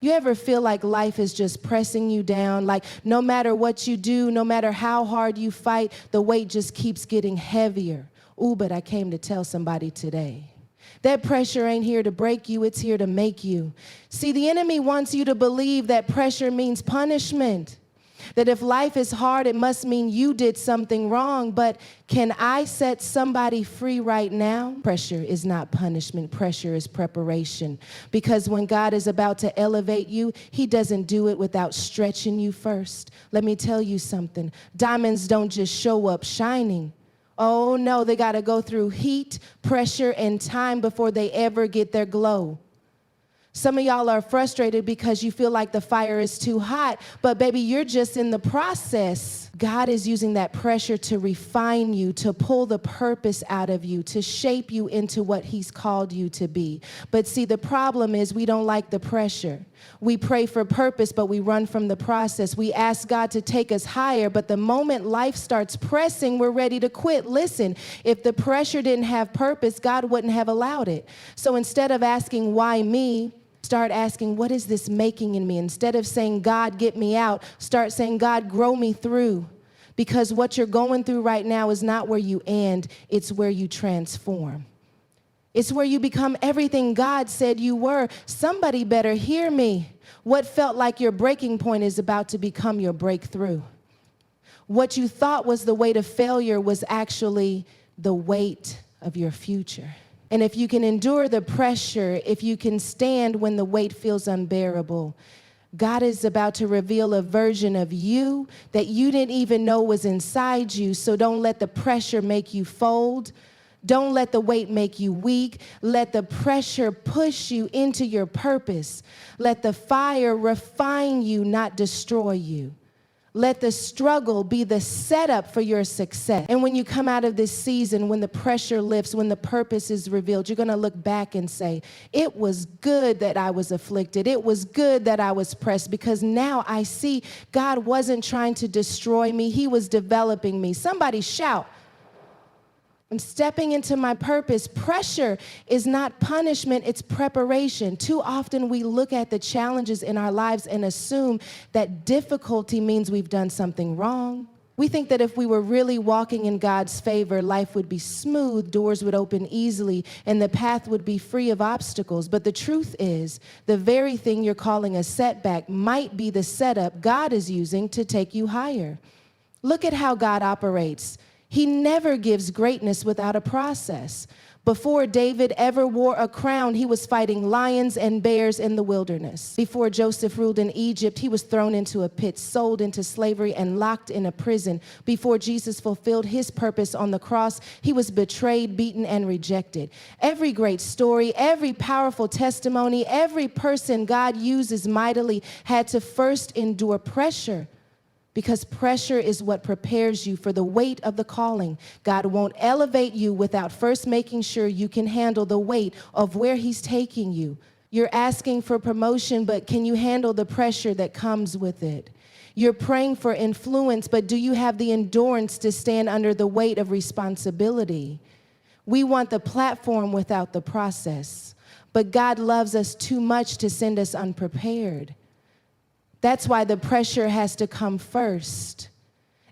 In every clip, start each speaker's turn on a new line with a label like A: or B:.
A: You ever feel like life is just pressing you down? Like no matter what you do, no matter how hard you fight, the weight just keeps getting heavier. Ooh, but I came to tell somebody today. That pressure ain't here to break you, it's here to make you. See, the enemy wants you to believe that pressure means punishment. That if life is hard, it must mean you did something wrong. But can I set somebody free right now? Pressure is not punishment. Pressure is preparation. Because when God is about to elevate you, he doesn't do it without stretching you first. Let me tell you something. Diamonds don't just show up shining. Oh no, they got to go through heat, pressure, and time before they ever get their glow. Some of y'all are frustrated because you feel like the fire is too hot, but baby, you're just in the process. God is using that pressure to refine you, to pull the purpose out of you, to shape you into what he's called you to be. But see, the problem is we don't like the pressure. We pray for purpose, but we run from the process. We ask God to take us higher, but the moment life starts pressing, we're ready to quit. Listen, if the pressure didn't have purpose, God wouldn't have allowed it. So instead of asking, why me? Start asking, what is this making in me? Instead of saying, God, get me out, start saying, God, grow me through. Because what you're going through right now is not where you end, it's where you transform. It's where you become everything God said you were. Somebody better hear me. What felt like your breaking point is about to become your breakthrough. What you thought was the weight of failure was actually the weight of your future. And if you can endure the pressure, if you can stand when the weight feels unbearable, God is about to reveal a version of you that you didn't even know was inside you. So don't let the pressure make you fold. Don't let the weight make you weak. Let the pressure push you into your purpose. Let the fire refine you, not destroy you. Let the struggle be the setup for your success. And when you come out of this season, when the pressure lifts, when the purpose is revealed, you're going to look back and say, it was good that I was afflicted. It was good that I was pressed, because now I see God wasn't trying to destroy me. He was developing me. Somebody shout. I'm stepping into my purpose. Pressure is not punishment, it's preparation. Too often we look at the challenges in our lives and assume that difficulty means we've done something wrong. We think that if we were really walking in God's favor, life would be smooth, doors would open easily, and the path would be free of obstacles. But the truth is, the very thing you're calling a setback might be the setup God is using to take you higher. Look at how God operates. He never gives greatness without a process. Before David ever wore a crown, he was fighting lions and bears in the wilderness. Before Joseph ruled in Egypt, he was thrown into a pit, sold into slavery, and locked in a prison. Before Jesus fulfilled his purpose on the cross, he was betrayed, beaten, and rejected. Every great story, every powerful testimony, every person God uses mightily had to first endure pressure. Because pressure is what prepares you for the weight of the calling. God won't elevate you without first making sure you can handle the weight of where he's taking you. You're asking for promotion, but can you handle the pressure that comes with it? You're praying for influence, but do you have the endurance to stand under the weight of responsibility? We want the platform without the process, but God loves us too much to send us unprepared. That's why the pressure has to come first.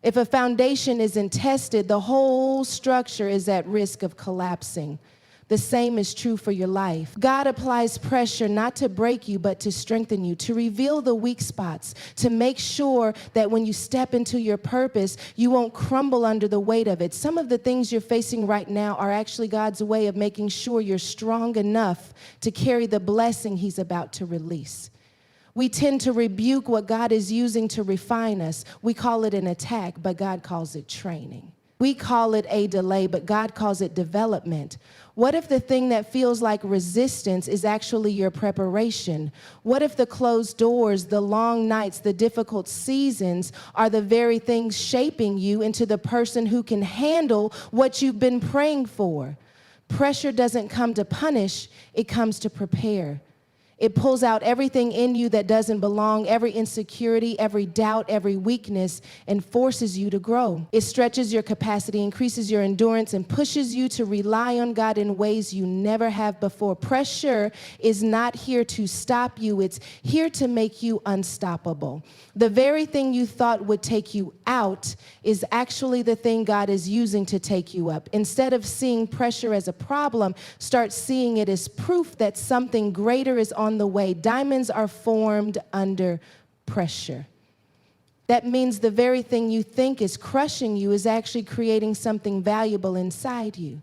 A: If a foundation isn't tested, the whole structure is at risk of collapsing. The same is true for your life. God applies pressure not to break you, but to strengthen you, to reveal the weak spots, to make sure that when you step into your purpose, you won't crumble under the weight of it. Some of the things you're facing right now are actually God's way of making sure you're strong enough to carry the blessing he's about to release. We tend to rebuke what God is using to refine us. We call it an attack, but God calls it training. We call it a delay, but God calls it development. What if the thing that feels like resistance is actually your preparation? What if the closed doors, the long nights, the difficult seasons are the very things shaping you into the person who can handle what you've been praying for? Pressure doesn't come to punish, it comes to prepare. It pulls out everything in you that doesn't belong, every insecurity, every doubt, every weakness, and forces you to grow. It stretches your capacity, increases your endurance, and pushes you to rely on God in ways you never have before. Pressure is not here to stop you. It's here to make you unstoppable. The very thing you thought would take you out is actually the thing God is using to take you up. Instead of seeing pressure as a problem, start seeing it as proof that something greater is on the way. Diamonds are formed under pressure. That means the very thing you think is crushing you is actually creating something valuable inside you.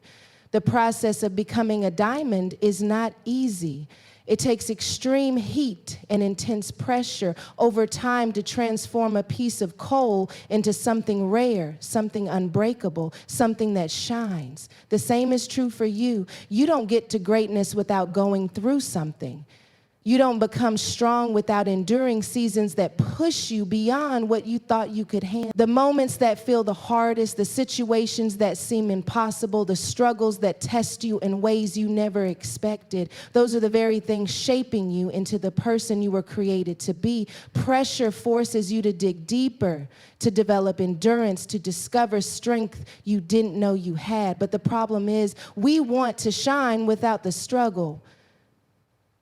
A: The process of becoming a diamond is not easy. It takes extreme heat and intense pressure over time to transform a piece of coal into something rare, something unbreakable, something that shines. The same is true for you. You don't get to greatness without going through something. You don't become strong without enduring seasons that push you beyond what you thought you could handle. The moments that feel the hardest, the situations that seem impossible, the struggles that test you in ways you never expected, those are the very things shaping you into the person you were created to be. Pressure forces you to dig deeper, to develop endurance, to discover strength you didn't know you had. But the problem is, we want to shine without the struggle.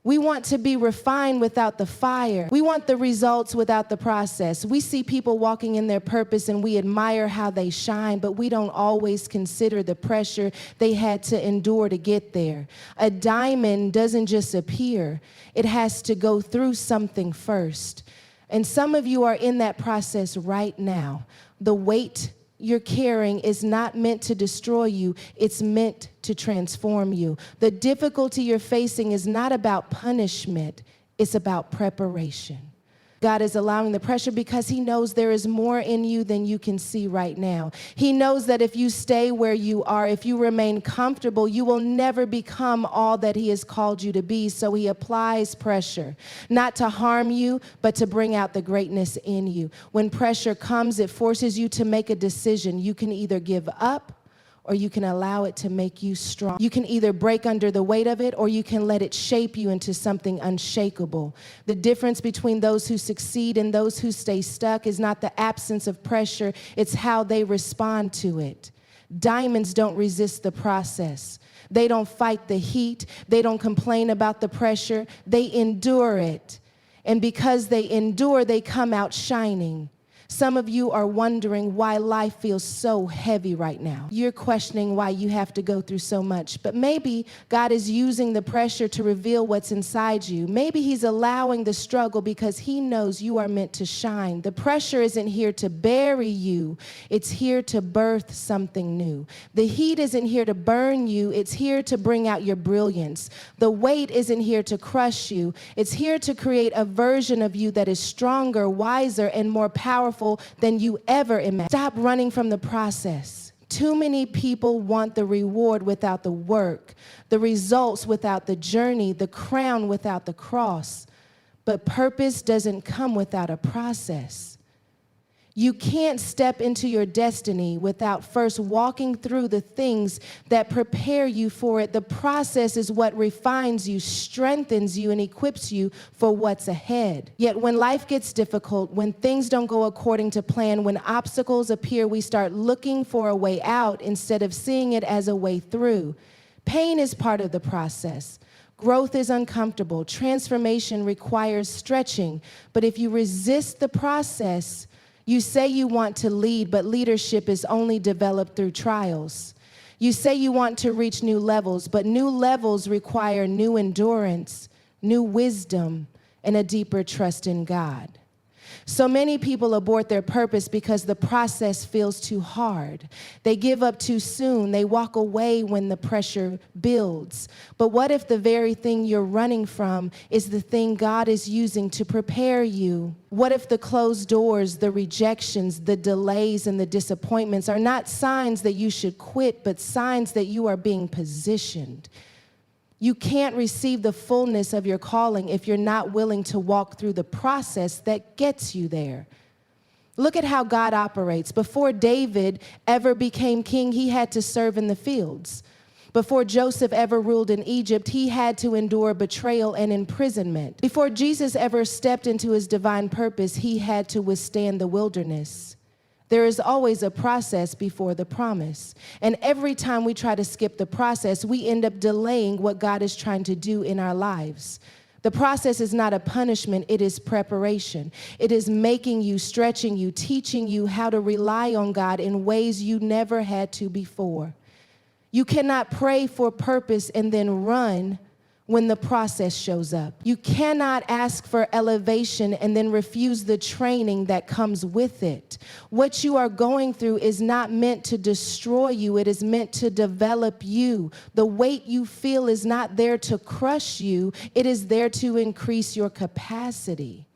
A: We want to be refined without the fire. We want the results without the process. We see people walking in their purpose and we admire how they shine, but we don't always consider the pressure they had to endure to get there. A diamond doesn't just appear. It has to go through something first. And some of you are in that process right now. The weight you're carrying is not meant to destroy you. It's meant to transform you. The difficulty you're facing is not about punishment. It's about preparation. God is allowing the pressure because he knows there is more in you than you can see right now. He knows that if you stay where you are, if you remain comfortable, you will never become all that he has called you to be. So he applies pressure, not to harm you, but to bring out the greatness in you. When pressure comes, it forces you to make a decision. You can either give up or you can allow it to make you strong. You can either break under the weight of it, or you can let it shape you into something unshakable. The difference between those who succeed and those who stay stuck is not the absence of pressure, it's how they respond to it. Diamonds don't resist the process. They don't fight the heat. They don't complain about the pressure. They endure it. And because they endure, they come out shining. Some of you are wondering why life feels so heavy right now. You're questioning why you have to go through so much. But maybe God is using the pressure to reveal what's inside you. Maybe he's allowing the struggle because he knows you are meant to shine. The pressure isn't here to bury you. It's here to birth something new. The heat isn't here to burn you. It's here to bring out your brilliance. The weight isn't here to crush you. It's here to create a version of you that is stronger, wiser, and more powerful than you ever imagined. Stop running from the process. Too many people want the reward without the work, the results without the journey, the crown without the cross. But purpose doesn't come without a process. You can't step into your destiny without first walking through the things that prepare you for it. The process is what refines you, strengthens you, and equips you for what's ahead. Yet when life gets difficult, when things don't go according to plan, when obstacles appear, we start looking for a way out instead of seeing it as a way through. Pain is part of the process. Growth is uncomfortable. Transformation requires stretching. But if you resist the process, you say you want to lead, but leadership is only developed through trials. You say you want to reach new levels, but new levels require new endurance, new wisdom, and a deeper trust in God. So many people abort their purpose because the process feels too hard. They give up too soon. They walk away when the pressure builds. But what if the very thing you're running from is the thing God is using to prepare you? What if the closed doors, the rejections, the delays, and the disappointments are not signs that you should quit, but signs that you are being positioned? You can't receive the fullness of your calling if you're not willing to walk through the process that gets you there. Look at how God operates. Before David ever became king, he had to serve in the fields. Before Joseph ever ruled in Egypt, he had to endure betrayal and imprisonment. Before Jesus ever stepped into his divine purpose, he had to withstand the wilderness. There is always a process before the promise. And every time we try to skip the process, we end up delaying what God is trying to do in our lives. The process is not a punishment, it is preparation. It is making you, stretching you, teaching you how to rely on God in ways you never had to before. You cannot pray for purpose and then run when the process shows up. You cannot ask for elevation and then refuse the training that comes with it. What you are going through is not meant to destroy you. It is meant to develop you. The weight you feel is not there to crush you. It is there to increase your capacity.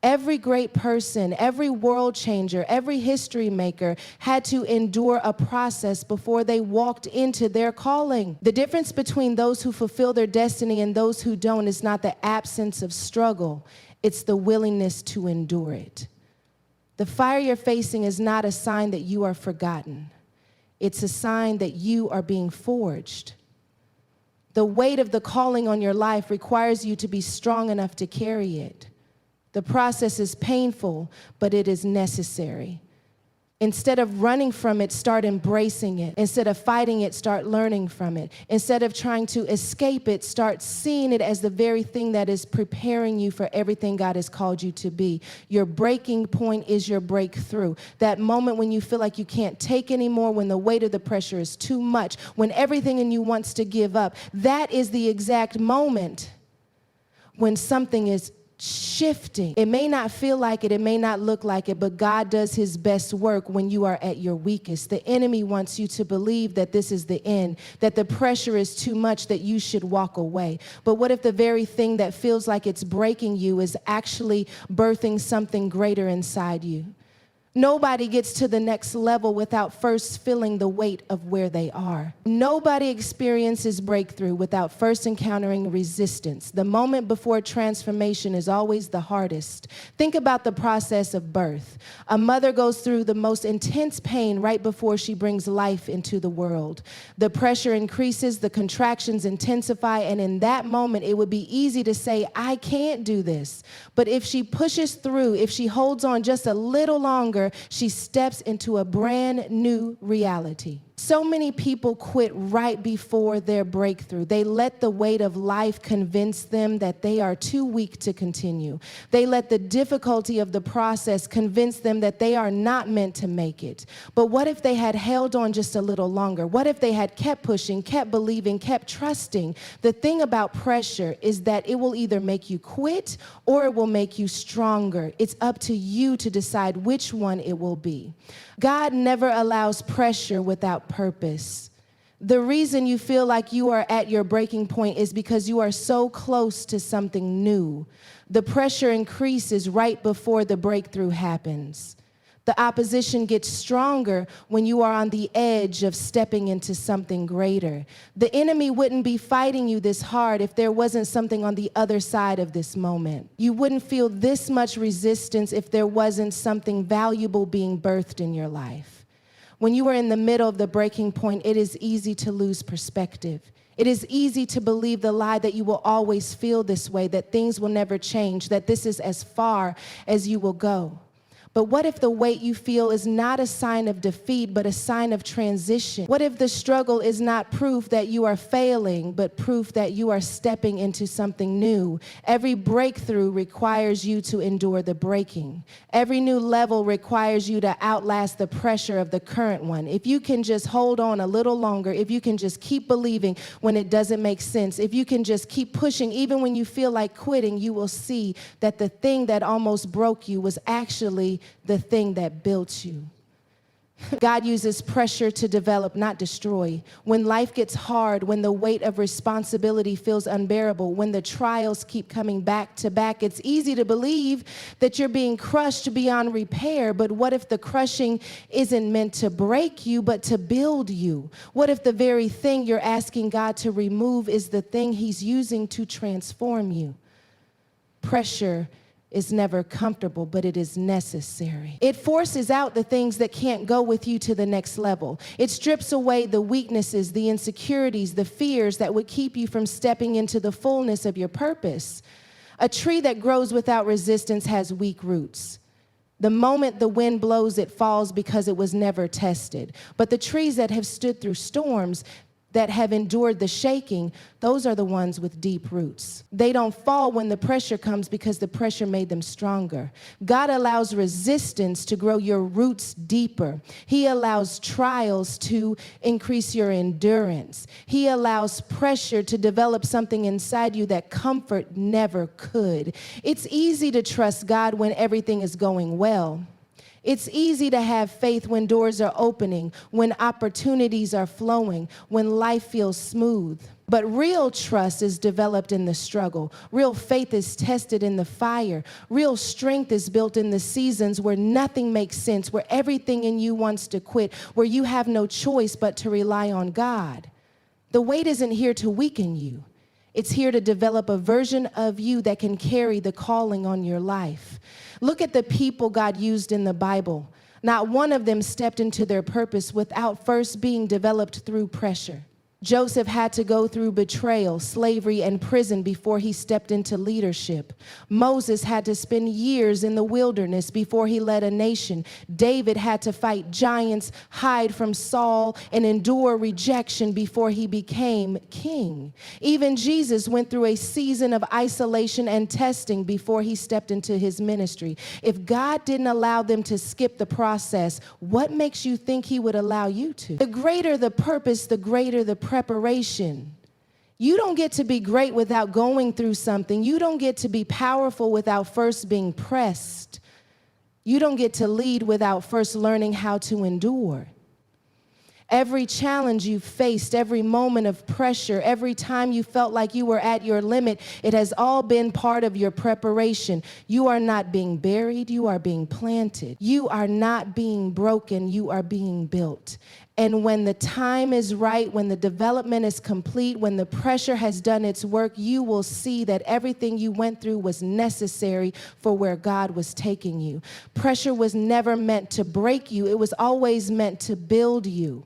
A: Every great person, every world changer, every history maker had to endure a process before they walked into their calling. The difference between those who fulfill their destiny and those who don't is not the absence of struggle, it's the willingness to endure it. The fire you're facing is not a sign that you are forgotten. It's a sign that you are being forged. The weight of the calling on your life requires you to be strong enough to carry it. The process is painful, but it is necessary. Instead of running from it, start embracing it. Instead of fighting it, start learning from it. Instead of trying to escape it, start seeing it as the very thing that is preparing you for everything God has called you to be. Your breaking point is your breakthrough. That moment when you feel like you can't take anymore, when the weight of the pressure is too much, when everything in you wants to give up, that is the exact moment when something is shifting. It may not feel like it, it may not look like it, but God does his best work when you are at your weakest. The enemy wants you to believe that this is the end, that the pressure is too much, that you should walk away. But what if the very thing that feels like it's breaking you is actually birthing something greater inside you? Nobody gets to the next level without first feeling the weight of where they are. Nobody experiences breakthrough without first encountering resistance. The moment before transformation is always the hardest. Think about the process of birth. A mother goes through the most intense pain right before she brings life into the world. The pressure increases, the contractions intensify, and in that moment, it would be easy to say, I can't do this. But if she pushes through, if she holds on just a little longer, she steps into a brand new reality. So many people quit right before their breakthrough. They let the weight of life convince them that they are too weak to continue. They let the difficulty of the process convince them that they are not meant to make it. But what if they had held on just a little longer? What if they had kept pushing, kept believing, kept trusting? The thing about pressure is that it will either make you quit or it will make you stronger. It's up to you to decide which one it will be. God never allows pressure without purpose. The reason you feel like you are at your breaking point is because you are so close to something new. The pressure increases right before the breakthrough happens. The opposition gets stronger when you are on the edge of stepping into something greater. The enemy wouldn't be fighting you this hard if there wasn't something on the other side of this moment. You wouldn't feel this much resistance if there wasn't something valuable being birthed in your life. When you are in the middle of the breaking point, it is easy to lose perspective. It is easy to believe the lie that you will always feel this way, that things will never change, that this is as far as you will go. But what if the weight you feel is not a sign of defeat, but a sign of transition? What if the struggle is not proof that you are failing, but proof that you are stepping into something new? Every breakthrough requires you to endure the breaking. Every new level requires you to outlast the pressure of the current one. If you can just hold on a little longer, if you can just keep believing when it doesn't make sense, if you can just keep pushing even when you feel like quitting, you will see that the thing that almost broke you was actually the thing that built you. God uses pressure to develop, not destroy. When life gets hard, when the weight of responsibility feels unbearable, when the trials keep coming back to back, it's easy to believe that you're being crushed beyond repair. But what if the crushing isn't meant to break you, but to build you? What if the very thing you're asking God to remove is the thing He's using to transform you? Pressure is never comfortable, but it is necessary. It forces out the things that can't go with you to the next level. It strips away the weaknesses, the insecurities, the fears that would keep you from stepping into the fullness of your purpose. A tree that grows without resistance has weak roots. The moment the wind blows, it falls because it was never tested. But the trees that have stood through storms, that have endured the shaking, those are the ones with deep roots. They don't fall when the pressure comes because the pressure made them stronger. God allows resistance to grow your roots deeper. He allows trials to increase your endurance. He allows pressure to develop something inside you that comfort never could. It's easy to trust God when everything is going well. It's easy to have faith when doors are opening, when opportunities are flowing, when life feels smooth. But real trust is developed in the struggle. Real faith is tested in the fire. Real strength is built in the seasons where nothing makes sense, where everything in you wants to quit, where you have no choice but to rely on God. The weight isn't here to weaken you. It's here to develop a version of you that can carry the calling on your life. Look at the people God used in the Bible. Not one of them stepped into their purpose without first being developed through pressure. Joseph had to go through betrayal, slavery, and prison before he stepped into leadership. Moses had to spend years in the wilderness before he led a nation. David had to fight giants, hide from Saul, and endure rejection before he became king. Even Jesus went through a season of isolation and testing before he stepped into his ministry. If God didn't allow them to skip the process, what makes you think he would allow you to? The greater the purpose, the greater the preparation. You don't get to be great without going through something. You don't get to be powerful without first being pressed. You don't get to lead without first learning how to endure. Every challenge you've faced, every moment of pressure, every time you felt like you were at your limit, it has all been part of your preparation. You are not being buried, you are being planted. You are not being broken, you are being built. And when the time is right, when the development is complete, when the pressure has done its work, you will see that everything you went through was necessary for where God was taking you. Pressure was never meant to break you. It was always meant to build you.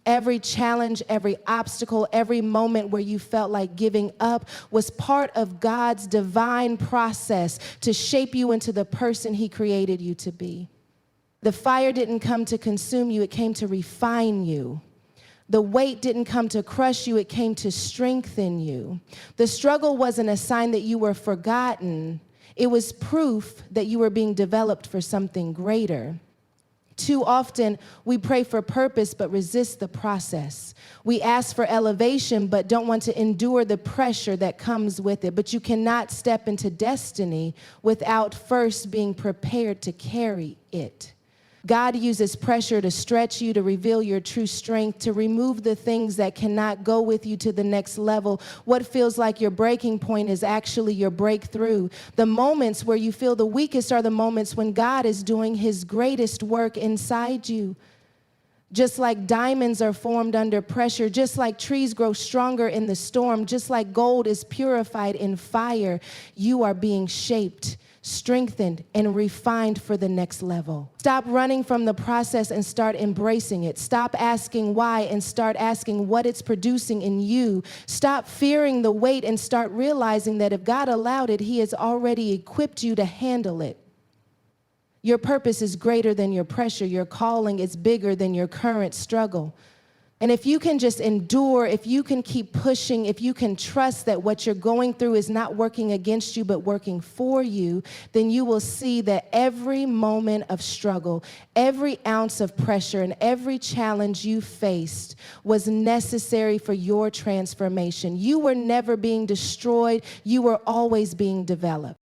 A: Every challenge, every obstacle, every moment where you felt like giving up was part of God's divine process to shape you into the person He created you to be. The fire didn't come to consume you, it came to refine you. The weight didn't come to crush you, it came to strengthen you. The struggle wasn't a sign that you were forgotten. It was proof that you were being developed for something greater. Too often, we pray for purpose but resist the process. We ask for elevation but don't want to endure the pressure that comes with it. But you cannot step into destiny without first being prepared to carry it. God uses pressure to stretch you, to reveal your true strength, to remove the things that cannot go with you to the next level. What feels like your breaking point is actually your breakthrough. The moments where you feel the weakest are the moments when God is doing His greatest work inside you. Just like diamonds are formed under pressure, just like trees grow stronger in the storm, just like gold is purified in fire, you are being shaped, strengthened, and refined for the next level. Stop running from the process and start embracing it. Stop asking why and start asking what it's producing in you. Stop fearing the weight and start realizing that if God allowed it, He has already equipped you to handle it. Your purpose is greater than your pressure. Your calling is bigger than your current struggle. And if you can just endure, if you can keep pushing, if you can trust that what you're going through is not working against you but working for you, then you will see that every moment of struggle, every ounce of pressure, and every challenge you faced was necessary for your transformation. You were never being destroyed. You were always being developed.